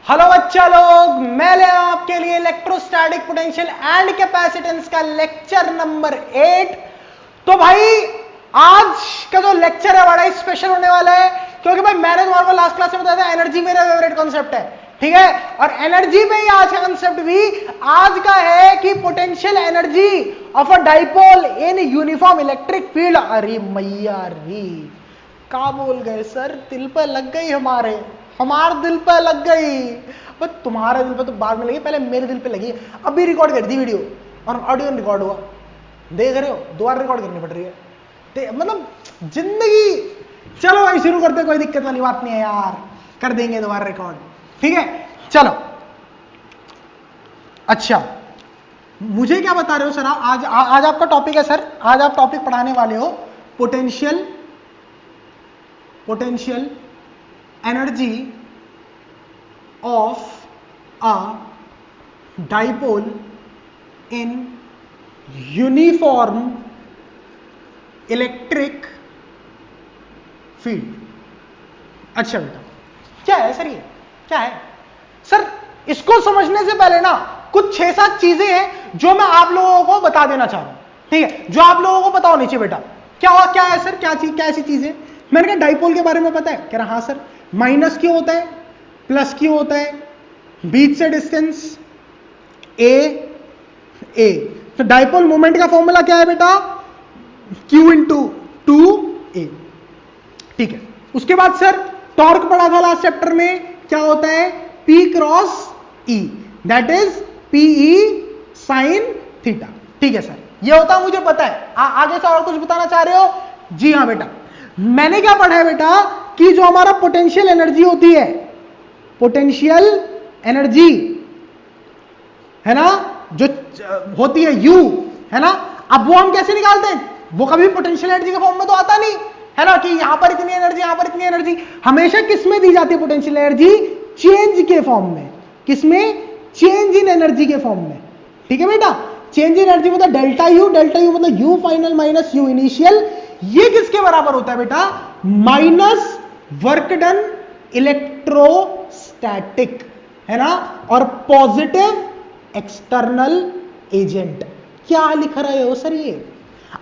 Hello बच्चा लोग, मैं ले आया आपके लिए इलेक्ट्रोस्टैटिक पोटेंशियल एंड कैपेसिटेंस का लेक्चर नंबर 8। तो भाई आज का जो लेक्चर है बड़ा ही स्पेशल होने वाला है, क्योंकि भाई मैंने तुम्हारे को लास्ट क्लास में बताया था एनर्जी मेरा फेवरेट कॉन्सेप्ट है, ठीक है। और एनर्जी में ही आज का कॉन्सेप्ट भी आज का है कि potential energy of a dipole in uniform electric field. अरे मैया रे, क्या बोल गए सर, दिल पे लग गई हमारे दिल पे लग गई। बस तुम्हारे दिल पे तो बाद में लगी, पहले मेरे दिल पे लगी। अभी रिकॉर्ड कर दी वीडियो और ऑडियो रिकॉर्ड हुआ, देख रहे हो, दोबारा रिकॉर्ड करनी पड़ रही है। मतलब जिंदगी, चलो भाई शुरू करते, कोई दिक्कत वाली बात नहीं है यार, कर देंगे दोबारा रिकॉर्ड, ठीक है। चलो अच्छा, मुझे क्या बता रहे हो सर आज? आज आपका टॉपिक है सर, आज आप टॉपिक पढ़ाने वाले हो potential energy of a dipole in uniform electric field. अच्छा बेटा, क्या है सर, ये क्या है सर? इसको समझने से पहले ना कुछ 6-7 चीजें हैं जो मैं आप लोगों को बता देना चाह रहा हूं, ठीक है, जो आप लोगों को पता होनी चाहिए बेटा। क्या है सर, क्या ऐसी चीजें? मैंने कहा डाइपोल के बारे में पता है? कह रहा हाँ सर। माइनस क्यों होता है, प्लस क्यों होता है, बीच से डिस्टेंस ए। तो डाइपोल मोमेंट का फॉर्मूला क्या है बेटा? Q इंटू 2a, ठीक है। उसके बाद सर टॉर्क पढ़ा था लास्ट चैप्टर में, क्या होता है? P cross E, that is PE sine theta, ठीक है सर, ये होता है, मुझे पता है। आगे से और कुछ बताना चाह रहे हो? जी हाँ बेटा, मैंने क्या पढ़ा है बेटा कि जो हमारा पोटेंशियल एनर्जी होती है, पोटेंशियल एनर्जी है ना, जो होती है U, है ना, अब वो हम कैसे निकालते हैं? वो कभी पोटेंशियल एनर्जी के फॉर्म में तो आता नहीं है ना, कि यहां पर इतनी एनर्जी, यहां पर इतनी एनर्जी। हमेशा किस में दी जाती है पोटेंशियल एनर्जी? चेंज के फॉर्म में। किसमें? चेंज इन एनर्जी के फॉर्म में, ठीक है बेटा। चेंज इन एनर्जी मतलब डेल्टा यू मतलब U final minus U initial. ये किसके बराबर होता है बेटा? माइनस वर्क डन इलेक्ट्रोस्टैटिक, है ना, और पॉजिटिव एक्सटर्नल एजेंट। क्या लिख रहे हो सर ये?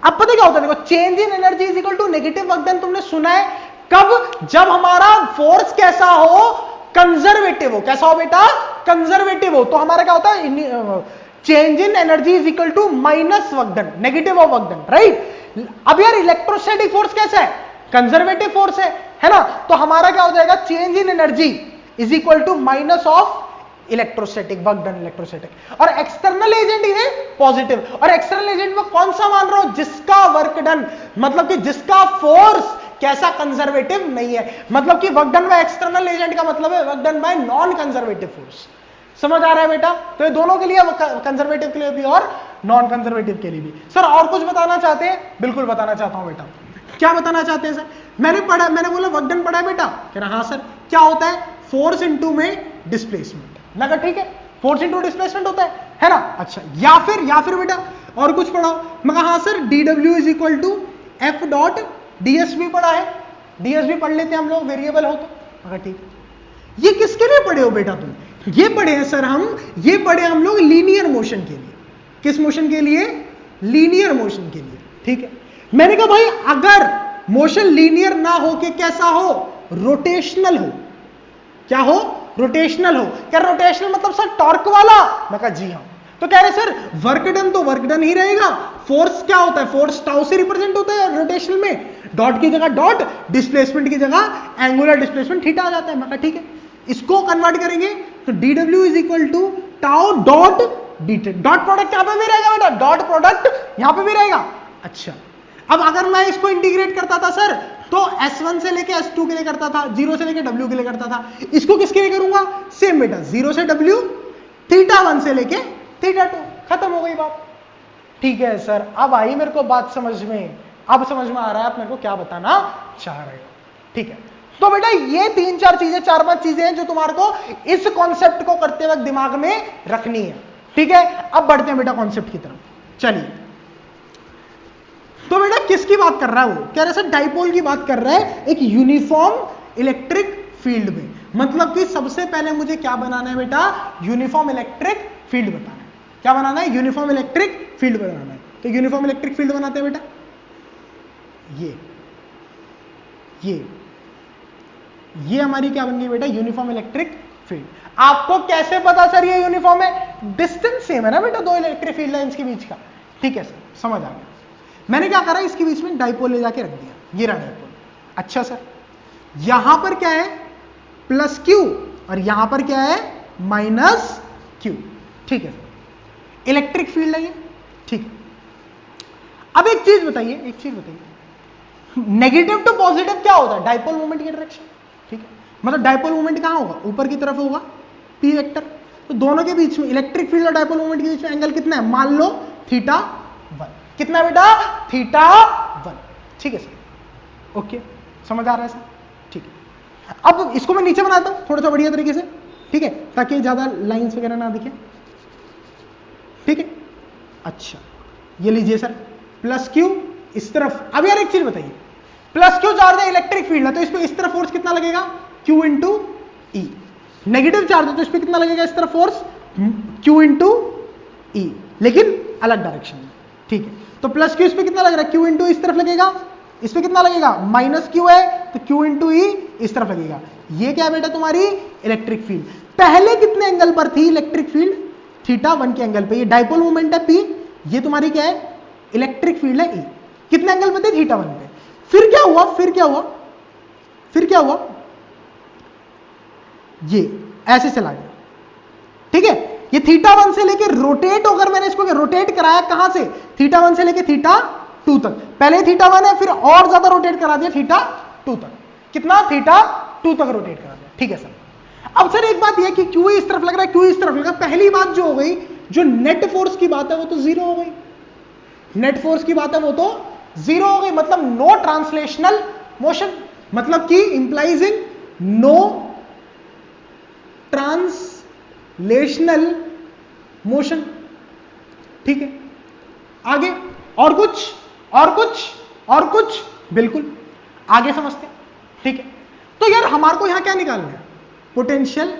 अब पता क्या होता है, देखो, change in energy is equal to negative work done. तुमने सुना है कब? जब हमारा फोर्स कैसा हो? कंजर्वेटिव हो। कैसा हो बेटा? कंजर्वेटिव हो। तो हमारा क्या होता है? Change in energy is equal to minus work done, negative of work done, right. अब यार इलेक्ट्रोस्टैटिक फोर्स कैसा है? कंजर्वेटिव फोर्स है ना, तो हमारा क्या हो जाएगा? Change in energy is equal to minus of electrostatic work done, electrostatic. और एक्सटर्नल एजेंट है पॉजिटिव। और एक्सटर्नल एजेंट में कौन सा मान रहा हूं? जिसका वर्क डन, मतलब कि जिसका फोर्स कैसा? कंजर्वेटिव नहीं है। मतलब कि work done by external agent का मतलब है work done by non conservative force. समझ आ रहा है बेटा? तो ये दोनों के लिए, कंजर्वेटिव के लिए भी और नॉन कंजर्वेटिव के लिए भी। सर और कुछ बताना चाहते हैं? बिल्कुल बताना चाहता हूं बेटा। क्या बताना चाहते हैं सर? मैंने बोला वर्क डन पढ़ा है बेटा। कह रहा हाँ सर। क्या होता है? फोर्स इनटू में डिस्प्लेसमेंट। मैं कहा ठीक है, फोर्स इनटू डिस्प्लेसमेंट होता है ना। अच्छा, या फिर बेटा और कुछ पढ़ाओ। मैं कहा हाँ sir, dw is equal to F dot ds भी पढ़ा है, ds भी पढ़ लेते हैं हम लोग, वेरिएबल हो तो। मैं कहा ठीक। ये किसके लिए पढ़े हो बेटा तुम? ये पढ़े हैं सर ये पढ़े हम लोग लीनियर मोशन के लिए। किस मोशन के लिए? लीनियर मोशन के लिए, ठीक है। मैंने कहा भाई अगर मोशन लीनियर ना हो के कैसा हो? रोटेशनल हो। क्या हो? रोटेशनल हो। क्या रोटेशनल मतलब सर टॉर्क वाला? मैं कहा जी हाँ। तो कह रहे सर वर्क डन तो वर्क डन ही रहेगा, फोर्स क्या होता है? फोर्स टाउ से रिप्रेजेंट होता है रोटेशनल में, डॉट की जगह डॉट, डिस्प्लेसमेंट की जगह एंगुलर डिस्प्लेसमेंट थीटा आ जाता है। मैं कहा ठीक है, इसको कन्वर्ट करेंगे तो dw is equal to tau dot dt। Dot product यहां पे भी रहेगा बेटा, डॉट प्रोडक्ट यहां पे भी रहेगा। अच्छा, अब अगर मैं इसको इंटीग्रेट करता था सर, तो S1 से लेके S2 के लिए करता था, 0 से लेके W के लिए करता था। इसको किसके लिए करूंगा? सेम बेटा, 0 से W, θ1 से लेके θ2, खत्म हो गई बात। ठीक है सर, अब आई मेरे को बात समझ में, अब समझ में आ रहा है आप मेरे को क्या बताना चाह रहे हो, ठीक है। तो बेटा ये 3-4 चीजें, 4-5 चीजें हैं जो तुम्हारे को इस कॉन्सेप्ट को करते वक्त दिमाग में रखनी है, ठीक है। अब बढ़ते हैं बेटा कॉन्सेप्ट की तरफ, चलिए। तो बेटा किसकी बात कर रहा है वो? कह रहा है सर डाइपोल की बात कर रहा है एक यूनिफॉर्म इलेक्ट्रिक फील्ड में। मतलब कि सबसे पहले मुझे क्या बनाना है बेटा, यूनिफॉर्म इलेक्ट्रिक फील्ड बताना है। क्या बनाना है, यूनिफॉर्म इलेक्ट्रिक फील्ड बनाना है। तो यूनिफॉर्म इलेक्ट्रिक फील्ड बनाते हैं बेटा, ये हमारी क्या बन गई बेटा, यूनिफॉर्म इलेक्ट्रिक फील्ड। आपको कैसे पता सर ये यूनिफॉर्म है, डिस्टेंस सेम है ना बेटा दो इलेक्ट्रिक फील्ड लाइंस के बीच का। ठीक है सर, समझ आ गया। मैंने क्या करा, इसके बीच में डाइपोल ले जाके रख दिया, ये रहा डाइपोल। अच्छा सर, यहां पर क्या है, प्लस क्यू, और यहां पर क्या है, माइनस क्यू। ठीक है सर, इलेक्ट्रिक फील्ड है ये। ठीक है, अब एक चीज बताइए, नेगेटिव टू पॉजिटिव क्या होता है, डाइपोल मोमेंट की डायरेक्शन। ठीक है, मतलब डाइपोल मोमेंट कहां होगा, ऊपर की तरफ होगा, पी वेक्टर। तो दोनों के बीच में, इलेक्ट्रिक फील्ड और डाइपोल मोमेंट के बीच में एंगल कितना है, मान लो θ1। कितना है बेटा, θ1। ठीक है सर, ओके, समझ आ रहा है सर। ठीक है, अब इसको मैं नीचे बनाता हूं थोड़ा सा बढ़िया तरीके से। ठीक है, ताकि ज्यादा लाइंस वगैरह ना दिखे। ठीक है, अच्छा ये लीजिए सर, प्लस क्यू इस तरफ। अब यार एक चीज बताइए, प्लस क्यू चार्ज है, इलेक्ट्रिक फील्ड है, तो इस पे इस तरफ फोर्स कितना लगेगा, क्यू इंटू ई। नेगेटिव चार्ज है तो इस पे कितना लगेगा, इस तरफ फोर्स क्यू इंटू ई, लेकिन अलग डायरेक्शन में। ठीक है, तो प्लस क्यू इस पे कितना लग रहा है, क्यू इंटू इस तरफ लगेगा, इस पे कितना लगेगा, माइनस क्यू है तो क्यू इंटू ई इस तरफ लगेगा। ये क्या है बेटा, तुम्हारी इलेक्ट्रिक फील्ड। पहले कितने एंगल पर थी इलेक्ट्रिक फील्ड, θ1 के एंगल पे। ये डाइपोल मोमेंट है P, ये तुम्हारी क्या है, इलेक्ट्रिक फील्ड है E। कितने एंगल पे थे, θ1 पे। फिर क्या हुआ, ये ऐसे चला गया। ठीक है, ये θ1 से लेके रोटेट होकर, मैंने इसको रोटेट कराया कहां से, θ1 से लेके θ2 तक। पहले θ1 है, फिर और ज्यादा रोटेट करा दिया θ2 तक। कितना, θ2 तक रोटेट करा दिया। ठीक है सर, अब सर एक बात यह कि क्यू इस तरफ लग रहा है, क्यू इस तरफ लग रहा है। पहली बात जो हो गई, जो नेट फोर्स की बात है वो तो जीरो हो गई। नेट फोर्स की बात है वो तो जीरो हो गई, मतलब नो ट्रांसलेशनल मोशन, मतलब कि इंप्लाइजिंग नो ट्रांसलेशनल मोशन। ठीक है, आगे और कुछ बिल्कुल आगे समझते हैं। ठीक है, तो यार हमारे को यहां क्या निकालना है, पोटेंशियल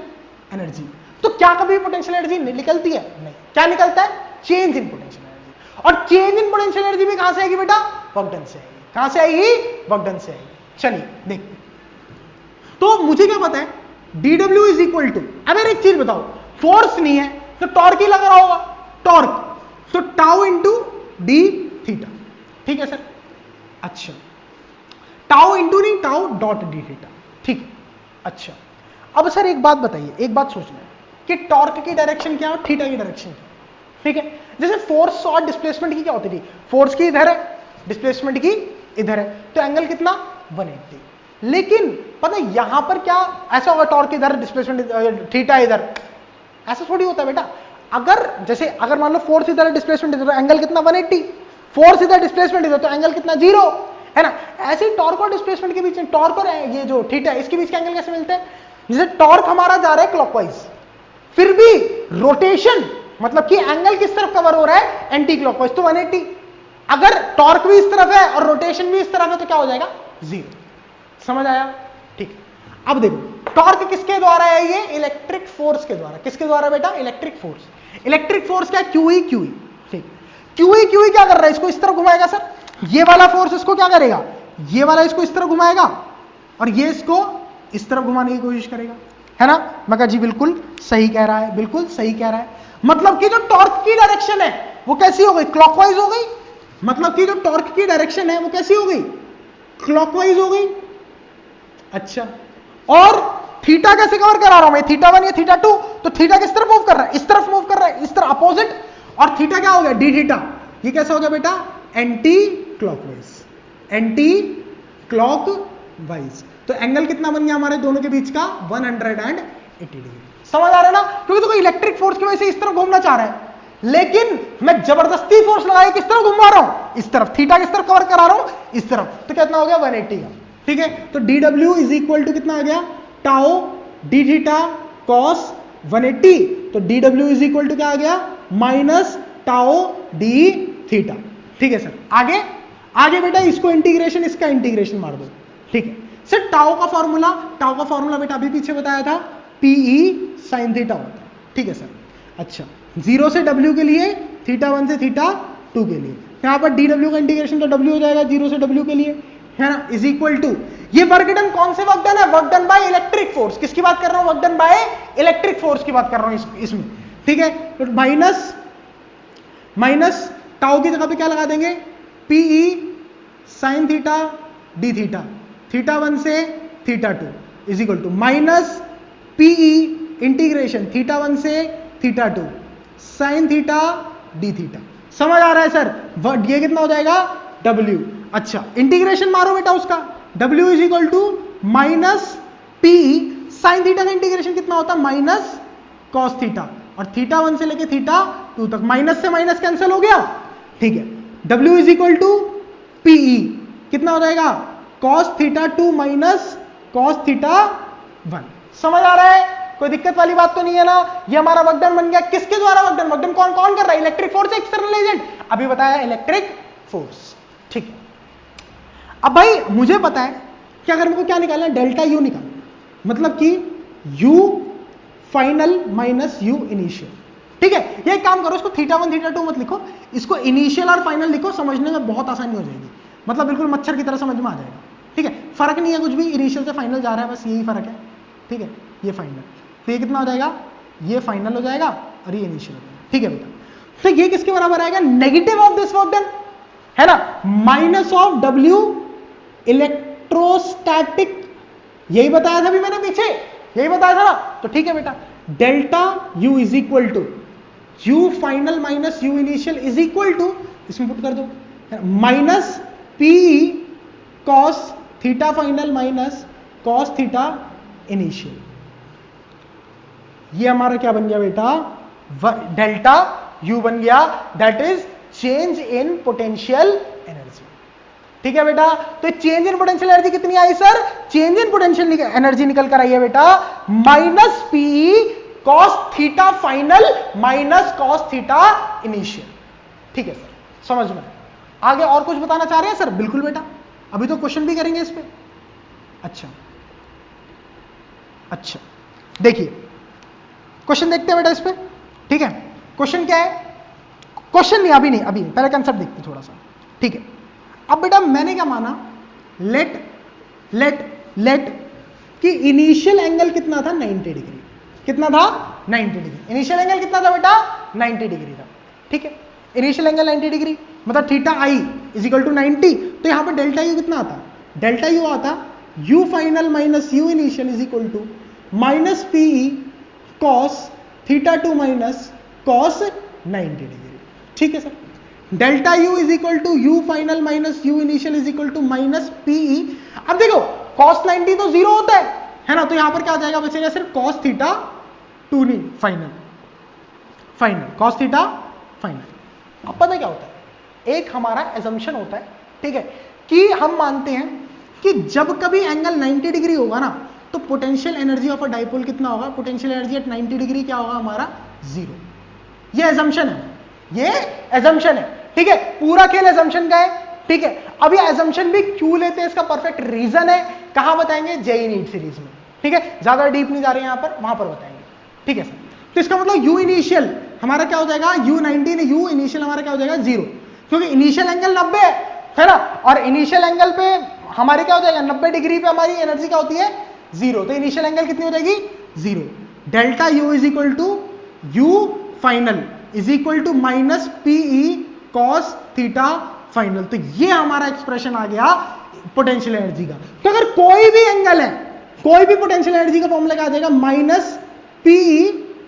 एनर्जी। तो क्या कभी पोटेंशियल एनर्जी निकलती है, नहीं। क्या निकलता है, चेंज इन पोटेंशियल एनर्जी। और चेंज इन पोटेंशियल एनर्जी भी कहां से आएगी बेटा, वर्क डन से आएगी। कहां से आएगी, वर्क डन से आएगी। चलिए देखते हैं, तो मुझे क्या पता है, dw इज इक्वल टू, अब यार एक चीज बताओ, फोर्स नहीं है तो टॉर्क ही लग रहा होगा, टॉर्क, तो टाउ इंटू डी थीटा। ठीक है सर, अच्छा टाउ इंटू नहीं, टाउ डॉट डी थीटा। ठीक है, अच्छा अब सर एक बात बताइए, एक बात सोचना है कि टॉर्क की डायरेक्शन क्या है, थीटा की डायरेक्शन क्या है। ठीक है, जैसे फोर्स और डिस्प्लेसमेंट की क्या होती थी, फोर्स की इधर है, डिस्प्लेसमेंट की इधर है, तो एंगल कितना 180। लेकिन पता है यहां पर क्या ऐसा होगा, टॉर्क इधर, डिस्प्लेसमेंट थीटा इधर, ऐसा थोड़ी होता है बेटा। अगर मान लो फोर्स इधर है, डिस्प्लेसमेंट इधर, तो एंगल कितना 180, फोर्स इधर, डिस्प्लेसमेंट इधर, तो एंगल कितना 0, है ना। ऐसे ही टॉर्क और डिस्प्लेसमेंट के बीच में, टॉर्क और ये जो थीटा, इसके बीच के एंगल कैसे मिलते हैं, जैसे टॉर्क हमारा जा रहा है क्लॉकवाइज, फिर भी रोटेशन मतलब कि एंगल किस तरफ कवर हो रहा है, एंटी क्लॉकवाइज, तो 180। अगर टॉर्क भी इस तरफ है और रोटेशन भी इस तरफ है तो क्या हो जाएगा, 0। समझ आया, ठीक। अब देखो टॉर्क किसके द्वारा है, ये इलेक्ट्रिक फोर्स के द्वारा। किसके द्वारा बेटा, इलेक्ट्रिक फोर्स। इलेक्ट्रिक फोर्स क्या, क्यूई क्यूई। ठीक, क्यूई क्यूई क्या कर रहा है, इसको इस तरह घुमाएगा सर, ये वाला फोर्स इसको क्या करेगा, ये वाला इसको इस तरह घुमाएगा और ये इसको इस तरफ घुमाने की कोशिश करेगा, है ना। मैं कहा जी बिल्कुल सही कह रहा है, बिल्कुल सही कह रहा है। मतलब कि जो टॉर्क की डायरेक्शन है वो कैसी हो गई, क्लॉकवाइज हो गई। मतलब कि जो टॉर्क की डायरेक्शन है वो कैसी हो गई, क्लॉकवाइज हो गई। अच्छा, और थीटा कैसे कवर करा रहा हूं मैं, θ1 या θ2, तो थीटा किस तरफ मूव कर रहा है, इस तरफ मूव कर रहा है, इस तरफ अपोजिट। और थीटा क्या हो गया, डी थीटा, ये कैसा हो गया बेटा, एंटी क्लॉकवाइज, एंटी क्लॉकवाइज। तो एंगल कितना बन गया हमारे दोनों के बीच का, 180 डिग्री। समझ आ रहा है ना, क्योंकि तो इलेक्ट्रिक फोर्स की वजह से इस तरफ घूमना चाह रहा है, लेकिन मैं जबरदस्ती फोर्स लगा किस तरफ घुमा रहा हूं, इस तरफ। थीटा किस तरफ कवर करा रहा हूं, इस तरफ, तो कितना हो गया 180 का। ठीक है, तो dw इज इक्वल टू कितना आ गया, टाउ डी थीटा कॉस 180। तो dw इज इक्वल टू क्या आ गया, माइनस टाउ डी थीटा। ठीक है सर, आगे आगे बेटा इसको इंटीग्रेशन, इसका इंटीग्रेशन मार दो। ठीक है, सर टाउ का फॉर्मूला बेटा अभी पीछे बताया था, पीई साइन थीटा होता है, ठीक है सर। अच्छा 0 से W के लिए, θ1 से θ2 के लिए, यहां पर dW का इंटीग्रेशन तो W हो जाएगा 0 से W के लिए, है ना, इज इक्वल टू, ये वर्क डन कौन से वर्क डन है, work done by electric force, किसकी बात कर रहा हूं, work done by electric force की बात कर रहा हूं इसमें, ठीक है। तो माइनस टाउ की जगह पे क्या लगा देंगे, P E sine theta D theta, θ1 से θ2 is equal to minus P E integration θ1 से θ2 साइन थीटा डी थीटा। समझ आ रहा है सर, ये कितना हो जाएगा W। अच्छा इंटीग्रेशन मारो बेटा उसका, W is equal to minus p E sine theta का इंटीग्रेशन कितना होता है, माइनस कॉस थीटा, और θ1 से लेके θ2 तक माइनस से माइनस कैंसिल हो गया, ठीक है। W is equal to p E कितना हो जाएगा, कॉस θ2 माइनस कॉस θ1। समझ आ रहा है, कोई दिक्कत वाली बात तो नहीं है ना। ये हमारा वर्क डन बन गया, किसके द्वारा वर्क डन कौन कौन कर रहा है, इलेक्ट्रिक फोर्स, एक्सटर्नल एजेंट, अभी बताया इलेक्ट्रिक फोर्स, ठीक है। अब भाई मुझे पता है कि अगर मुझको क्या निकालना है, डेल्टा यू निकालना, मतलब कि you final minus U initial, ठीक है। ये एक काम करो, इसको θ1 θ2 मत लिखो, इसको इनिशियल और फाइनल लिखो, समझने में बहुत आसानी हो जाएगी, मतलब बिल्कुल मच्छर की तरह समझ में आ जाएगा, ठीक है। फर्क नहीं है कुछ भी, इनिशियल से फाइनल जा रहा है, बस यही फर्क है, ठीक है। ये फाइनल, तो ये कितना हो जाएगा, ये फाइनल हो जाएगा और ये इनिशियल हो जाएगा, ठीक है बेटा। तो ये किसके बराबर आएगा, negative of this work done, है ना, माइनस ऑफ W इलेक्ट्रोस्टैटिक, यही बताया था अभी मैंने पीछे, यही बताया था ना, तो ठीक है बेटा। Delta U is equal to U final minus U initial is equal to, इसमें पुट कर दो, minus P cos theta final minus cos theta initial. ये हमारा क्या बन गया बेटा, डेल्टा U बन गया, that is change in potential energy, ठीक है बेटा। तो चेंज इन पोटेंशियल एनर्जी कितनी आई sir, change in potential energy निकल कर आई है बेटा, minus P cos theta final minus cos theta initial, ठीक है सर, समझ में आगे। और कुछ बताना चाह रहे हैं सर, बिल्कुल बेटा, अभी तो क्वेश्चन भी करेंगे इस पे। अच्छा देखिए क्वेश्चन देखते हैं बेटा इस पे, ठीक है। क्वेश्चन क्या है, क्वेश्चन नहीं अभी पहले कंसेप्ट देखते हैं थोड़ा सा, ठीक है। अब बेटा मैंने क्या माना, लेट कि इनिशियल एंगल कितना था, 90 डिग्री, कितना था 90 डिग्री, इनिशियल एंगल कितना था बेटा 90 डिग्री था, ठीक है। इनिशियल एंगल 90 डिग्री मतलब theta I is equal to 90, तो यहां पर डेल्टा यू कितना आता, डेल्टा यू आता U final minus U initial is equal to minus PE cos θ2 minus cos 90 degree, ठीक है sir. Delta U is equal to U final minus U initial is equal to minus P E. अब देखो cos 90 तो zero होता है ना, तो यहां पर क्या आ जाएगा, बचेगा सिर्फ कॉस θ2 नहीं, फाइनल कॉस थीटा फाइनल। अब पता क्या होता है, एक हमारा एजम्पशन होता है, ठीक है, कि हम मानते हैं कि जब कभी एंगल 90 डिग्री होगा ना, तो potential energy of a dipole कितना होगा, पोटेंशियल एनर्जी एट 90 डिग्री क्या होगा हमारा, जीरो। ये एजम्पशन है, ये एजम्पशन है, ठीक है। पूरा खेल एजम्पशन का है, ठीक है। अब ये एजम्पशन भी क्यों लेते हैं, इसका परफेक्ट रीजन है, कहां बताएंगे, जेईई नीट सीरीज में, ठीक है। ज्यादा डीप नहीं जा रहे हैं यहां पर, वहां पर बताएंगे, ठीक है सर। तो इसका मतलब यू इनिशियल हमारा क्या हो जाएगा, यू 90 यू इनिशियल हमारा क्या हो जाएगा, जीरो, क्योंकि इनिशियल एंगल 90 है ना, और इनिशियल एंगल पे हमारी क्या हो जाएगा, 90 डिग्री पे हमारी एनर्जी क्या होती है, जीरो, तो इनिशियल एंगल कितनी हो जाएगी, zero. Delta U is equal to U final is equal to minus PE cos theta final. तो ये हमारा एक्सप्रेशन आ गया पोटेंशियल एनर्जी का। तो अगर कोई भी एंगल है, कोई भी पोटेंशियल एनर्जी का फॉर्मूला क्या आ जाएगा, minus PE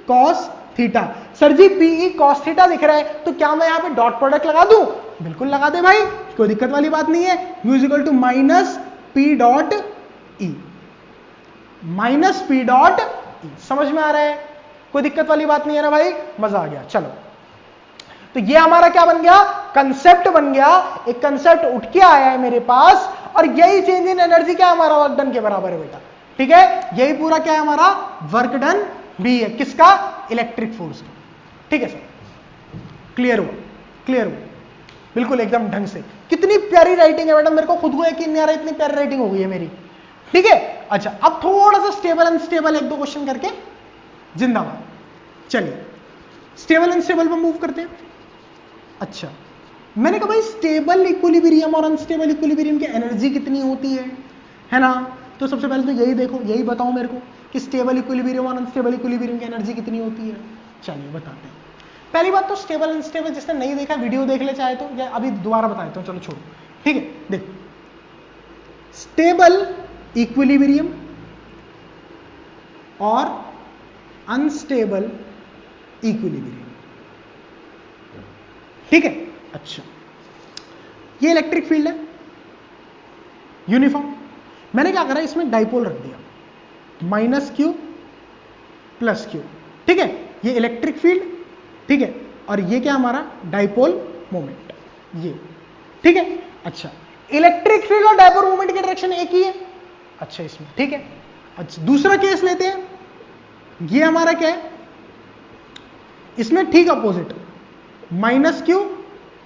cos theta. Sir जी पीई कॉस थीटा दिख रहा है, तो क्या मैं यहां पे डॉट प्रोडक्ट लगा दूं, बिल्कुल लगा दे भाई, कोई दिक्कत वाली बात नहीं है। U is equal to minus p dot E, minus p dot E, समझ में आ रहा है, कोई दिक्कत वाली बात नहीं है ना भाई, मजा आ गया। चलो तो ये हमारा क्या बन गया, कंसेप्ट बन गया, एक कंसेप्ट उठ के आया है मेरे पास, और यही चेंज इन एनर्जी क्या हमारा वर्क डन के बराबर है बेटा, ठीक है। यही पूरा क्या है हमारा वर्क डन भी है, किसका, इलेक्ट्रिक फोर्स का, ठीक है सर। क्लियर हुआ, क्लियर हुआ, बिल्कुल एकदम ढंग से। कितनी प्यारी राइटिंग है मैडम, मेरे को खुद को यकीन नहीं आ रहा इतनी प्यारी राइटिंग हो गई है मेरी, ठीक है। अच्छा, अब थोड़ा सा स्टेबल अनस्टेबल एक दो क्वेश्चन करके जिंदाबाद। चलिए स्टेबल अनस्टेबल पर मूव करते हैं। अच्छा, मैंने कहा भाई स्टेबल इक्विलिब्रियम और अनस्टेबल इक्विलिब्रियम की एनर्जी कितनी होती है ना। तो सबसे पहले तो यही देखो, यही बताओ मेरे को कि स्टेबल इक्विलिब्रियम और अनस्टेबल इक्विलिब्रियम की एनर्जी कितनी होती है। चलिए बताते हैं। पहली बात तो स्टेबल अनस्टेबल जिसने नहीं देखा वीडियो देख ले चाहे तो, या अभी दोबारा बता देता हूं, चलो छोड़ो, ठीक है। देखो स्टेबल इक्विलिब्रियम और अनस्टेबल इक्विलिब्रियम, ठीक है। अच्छा, ये इलेक्ट्रिक फील्ड है यूनिफॉर्म, मैंने क्या करा इसमें डाइपोल रख दिया -q + q, ठीक है। ये इलेक्ट्रिक फील्ड, ठीक है, और ये क्या हमारा डाइपोल मोमेंट, ये, ठीक है। अच्छा, इलेक्ट्रिक फील्ड और डाइपोल मोमेंट की डायरेक्शन एक ही है। अच्छा इसमें, ठीक है। अच्छा, दूसरा केस लेते हैं, ये हमारा क्या है, इसमें ठीक अपोजिट -q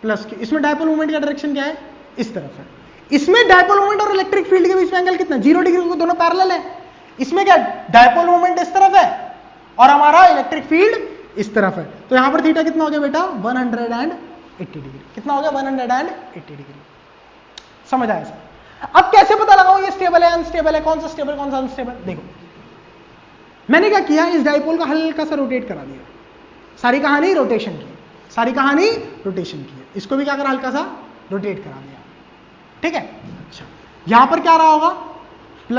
+ q, इसमें डाइपोल मोमेंट का डायरेक्शन क्या है, इस तरफ है। इसमें डाइपोल मोमेंट और इलेक्ट्रिक फील्ड के बीच में एंगल कितना, 0 डिग्री, को दोनों पैरेलल है। इसमें क्या डाइपोल मोमेंट इस तरफ है और हमारा इलेक्ट्रिक फील्ड इस तरफ है, तो यहां पर थीटा कितना हो गया बेटा 180 डिग्री, कितना हो गया 180 डिग्री। समझ आया सर। अब कैसे पता लगाओ ये स्टेबल है अनस्टेबल है, कौन सा स्टेबल कौन सा अनस्टेबल। देखो मैंने क्या किया, इस डाइपोल का हल्का सा रोटेट करा दिया, सारी कहानी रोटेशन की, सारी कहानी रोटेशन की, इसको भी क्या करा हल्का सा रोटेट करा दिया, ठीक है। अच्छा, यहां पर क्या रहा होगा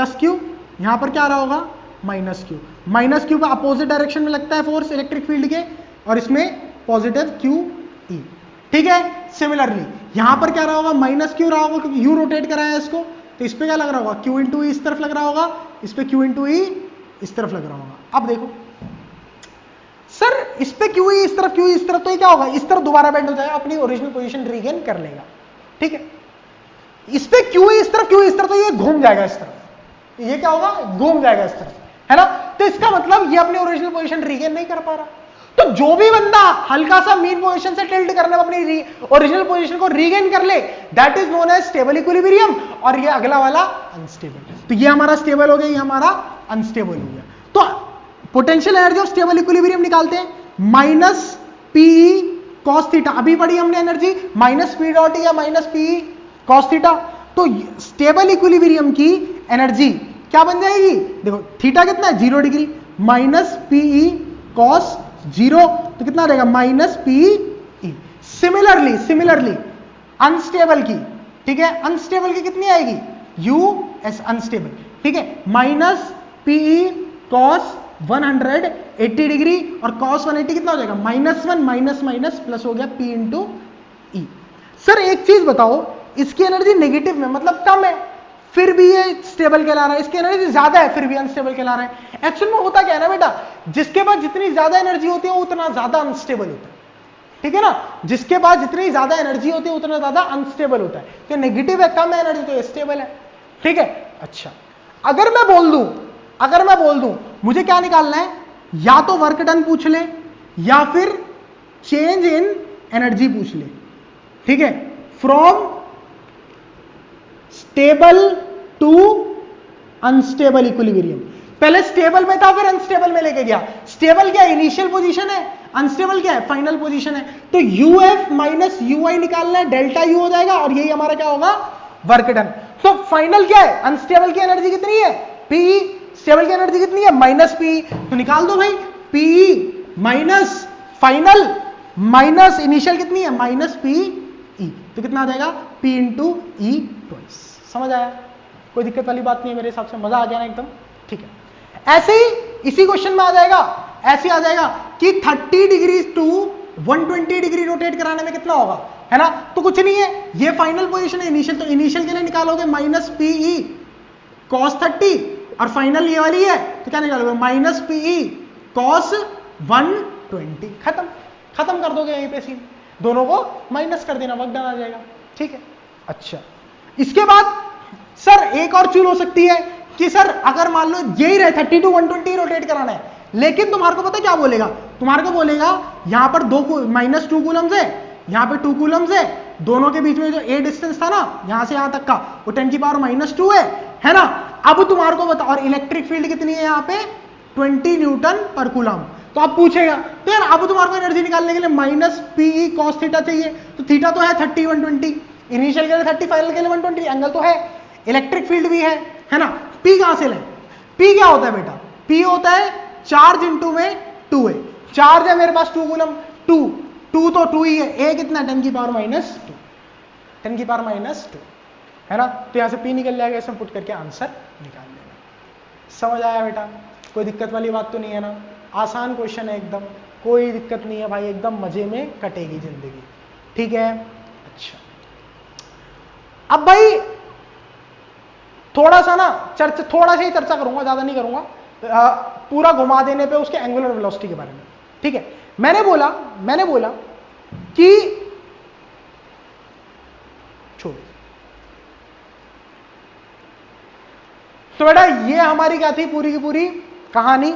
+q, यहां पर क्या रहा होगा -q पे अपोजिट डायरेक्शन में लगता है फोर्स इलेक्ट्रिक फील्ड के, और इसमें पॉजिटिव QE, ठीक है। सिमिलरली यहां पर क्या रहा होगा -q रहा होगा, क्योंकि u रोटेट कराया इसको, तो इस पे क्या लग रहा होगा q × e इस तरफ लग रहा होगा, इस पे q × e इस तरफ लग रहा होगा। अब देखो सर इस पे QE इस तरफ, QE इस तरफ, तो ये क्या होगा इस तरफ दोबारा बेंड हो जाएगा, अपनी ओरिजिनल पोजीशन रीगेन कर लेगा, ठीक है। इस पे QE इस तरफ, QE इस तरफ, तो ये घूम जाएगा इस तरफ, ये क्या होगा घूम जाएगा इस तरफ, है ना। तो इसका मतलब ये अपनी ओरिजिनल पोजीशन रीगेन नहीं कर पा रहा। तो जो भी बंदा हल्का सा मीन पोजीशन से टिल्ट करने में अपनी ओरिजिनल पोजीशन को रीगेन कर ले, that is known as stable equilibrium, और ये अगला वाला अनस्टेबल। तो ये हमारा स्टेबल हो गया, ये हमारा अनस्टेबल हो गया। तो potential energy of stable equilibrium निकालते हैं, -PE cos थीटा, अभी पढ़ी हमने एनर्जी -P.E या -PE cos थीटा। तो स्टेबल इक्विलिब्रियम की एनर्जी क्या बन जाएगी, देखो थीटा कितना है 0 डिग्री, -PE cos 0, तो कितना रहेगा -PE। सिमिलरली अनस्टेबल की, ठीक है, अनस्टेबल की कितनी आएगी US अनस्टेबल, ठीक है, -PE cos 180 डिग्री, और cos 180 कितना हो जाएगा -1 प्लस हो गया P × E। सर एक चीज बताओ, इसकी एनर्जी नेगेटिव में मतलब कम है, फिर भी ये स्टेबल कहला रहा है, इसकी एनर्जी ज्यादा है फिर भी अनस्टेबल कहला रहा है। एक्चुअल में होता क्या है ना बेटा, जिसके पास जितनी ज्यादा एनर्जी होती है वो उतना ज्यादा अनस्टेबल होता है, ठीक है ना। जिसके पास जितनी ज्यादा एनर्जी होती है उतना ज्यादा अनस्टेबल होता है। तो नेगेटिव है, कम है एनर्जी, तो ये स्टेबल है, ठीक है। अच्छा, अगर मैं बोल दूं मुझे क्या निकालना है, या तो वर्क डन पूछ ले या फिर चेंज इन एनर्जी पूछ ले, ठीक है, from stable to unstable equilibrium. पहले स्टेबल में था फिर अनस्टेबल में लेके गया। स्टेबल क्या है, इनिशियल पोजीशन है, अनस्टेबल क्या है, फाइनल पोजीशन है। तो UF - UI निकालना है, डेल्टा U हो जाएगा, और यही हमारा क्या होगा वर्क डन। तो फाइनल क्या है, अनस्टेबल की एनर्जी कितनी है PE, स्टेबल की एनर्जी कितनी है -PE, तो निकाल दो भाई PE minus final minus initial कितनी है -PE, तो कितना आ जाएगा P × E ट्वाइस। समझ आया, कोई दिक्कत वाली बात नहीं है मेरे हिसाब से, मजा आ गया ना एकदम, ठीक है। ऐसे ही इसी क्वेश्चन में आ जाएगा, ऐसे आ जाएगा कि 30 डिग्री टू 120 डिग्री रोटेट कराने में कितना होगा, है ना। तो कुछ नहीं है, ये फाइनल पोजीशन है, इनिशियल, तो इनिशियल के लिए निकालोगे -PE cos 30, और फाइनल ये वाली है तो क्या निकालोगे -PE cos 120। खत्म कर दोगे यहीं पे सीन, दोनों को माइनस कर देना, वक्त डन आ जाएगा, ठीक है। अच्छा, इसके बाद सर एक और चीज हो सकती है कि सर अगर मान लो यही रहे 30 to 120 रोटेट कराना है, लेकिन तुम्हारे को पता क्या बोलेगा, तुम्हारे को बोलेगा यहां पर -2 कूलम्स है, यहां पे 2 कूलम्स है, दोनों के बीच में जो A डिस्टेंस था ना यहां से यहां तक का वो 10⁻⁻² है ना। अब तुम्हारे को बता, और इलेक्ट्रिक फील्ड कितनी है यहाँ पे 20 न्यूटन पर कूलम। तो अब पूछेगा तो यार अब तुम्हारे को एनर्जी निकालने के लिए माइनस पी कॉस थीटा चाहिए, तो थीटा तो है 30 120, इनिशियल के लिए 30, फाइनल के लिए 120, एंगल तो है, इलेक्ट्रिक फील्ड भी है ना। पी कहां से लें? पी क्या होता है बेटा? पी होता है चार्ज इंटू में 2 है, चार्ज है मेरे पास 2 कूलम, 2 तो 2 ही है, ए कितना 10 की पावर माइनस 2, 10 की पावर माइनस 2 है ना। तो यहां से पी निकल जाएगा, इसमें पुट करके आंसर निकाल लेना। समझ आया बेटा? कोई दिक्कत वाली बात तो नहीं है ना? आसान क्वेश्चन है एकदम, कोई दिक्कत नहीं है भाई, एकदम मजे में कटेगी जिंदगी, ठीक है। अच्छा अब भाई थोड़ा सा ना थोड़ा सा ही चर्चा करूंगा, ज्यादा नहीं करूंगा, पूरा घुमा देने पे उसके एंगुलर वेलोसिटी के बारे में, ठीक है। मैंने बोला कि छोड़, तो बेटा ये हमारी क्या थी पूरी की पूरी कहानी,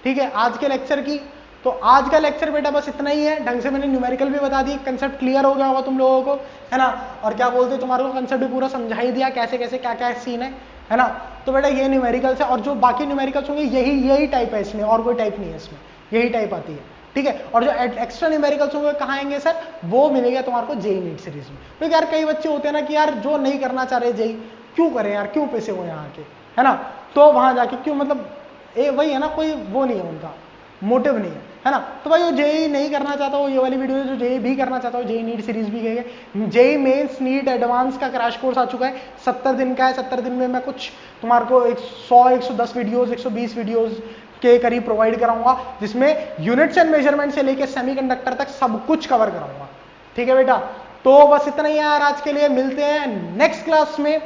ठीक है, आज के लेक्चर की। तो आज का लेक्चर बेटा बस इतना ही है, ढंग से मैंने न्यूमेरिकल भी बता दी, कंसेप्ट क्लियर हो गया होगा तुम लोगों को, है ना। और क्या बोलते तुम्हारे को कंसेप्ट भी पूरा समझा ही दिया, कैसे कैसे क्या क्या सीन है ना। तो बेटा ये न्यूमेरिकल्स है, और जो बाकी न्यूमेरिकल्स होंगे यही टाइप है इसमें, और कोई टाइप नहीं है इसमें, यही टाइप आती है, ठीक है। और जो एक्स्ट्रा न्यूमेरिकल्स होंगे कहाँ आएंगे सर? वो मिलेगा तुम्हारे को जेई नीट सीरीज में। क्योंकि यार कई बच्चे होते हैं ना कि यार जो नहीं करना चाह रहे जेई, क्यों करें यार, क्यों पैसे हो यहाँ के, है ना। तो वहां जाके क्यों, मतलब वही है ना, कोई वो नहीं है उनका मोटिव नहीं है ना। तो भाई वो जेई नहीं करना चाहता हो, ये वाली वीडियो जो जेई भी करना चाहता हो, जेई नीट सीरीज भी गई, जेई मेंस नीट एडवांस का क्रैश कोर्स आ चुका है, 70 दिन का है। 70 दिन में मैं कुछ तुम्हारे को 100-110 वीडियोस, 120 वीडियोस के करीब प्रोवाइड कराऊंगा, जिसमें यूनिट्स एंड मेजरमेंट से लेके सेमीकंडक्टर तक सब कुछ कवर कराऊंगा, ठीक है बेटा। तो बस इतना ही है यार आज के लिए, मिलते हैं नेक्स्ट क्लास में,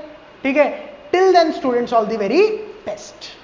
ठीक है। Till then students all the very best.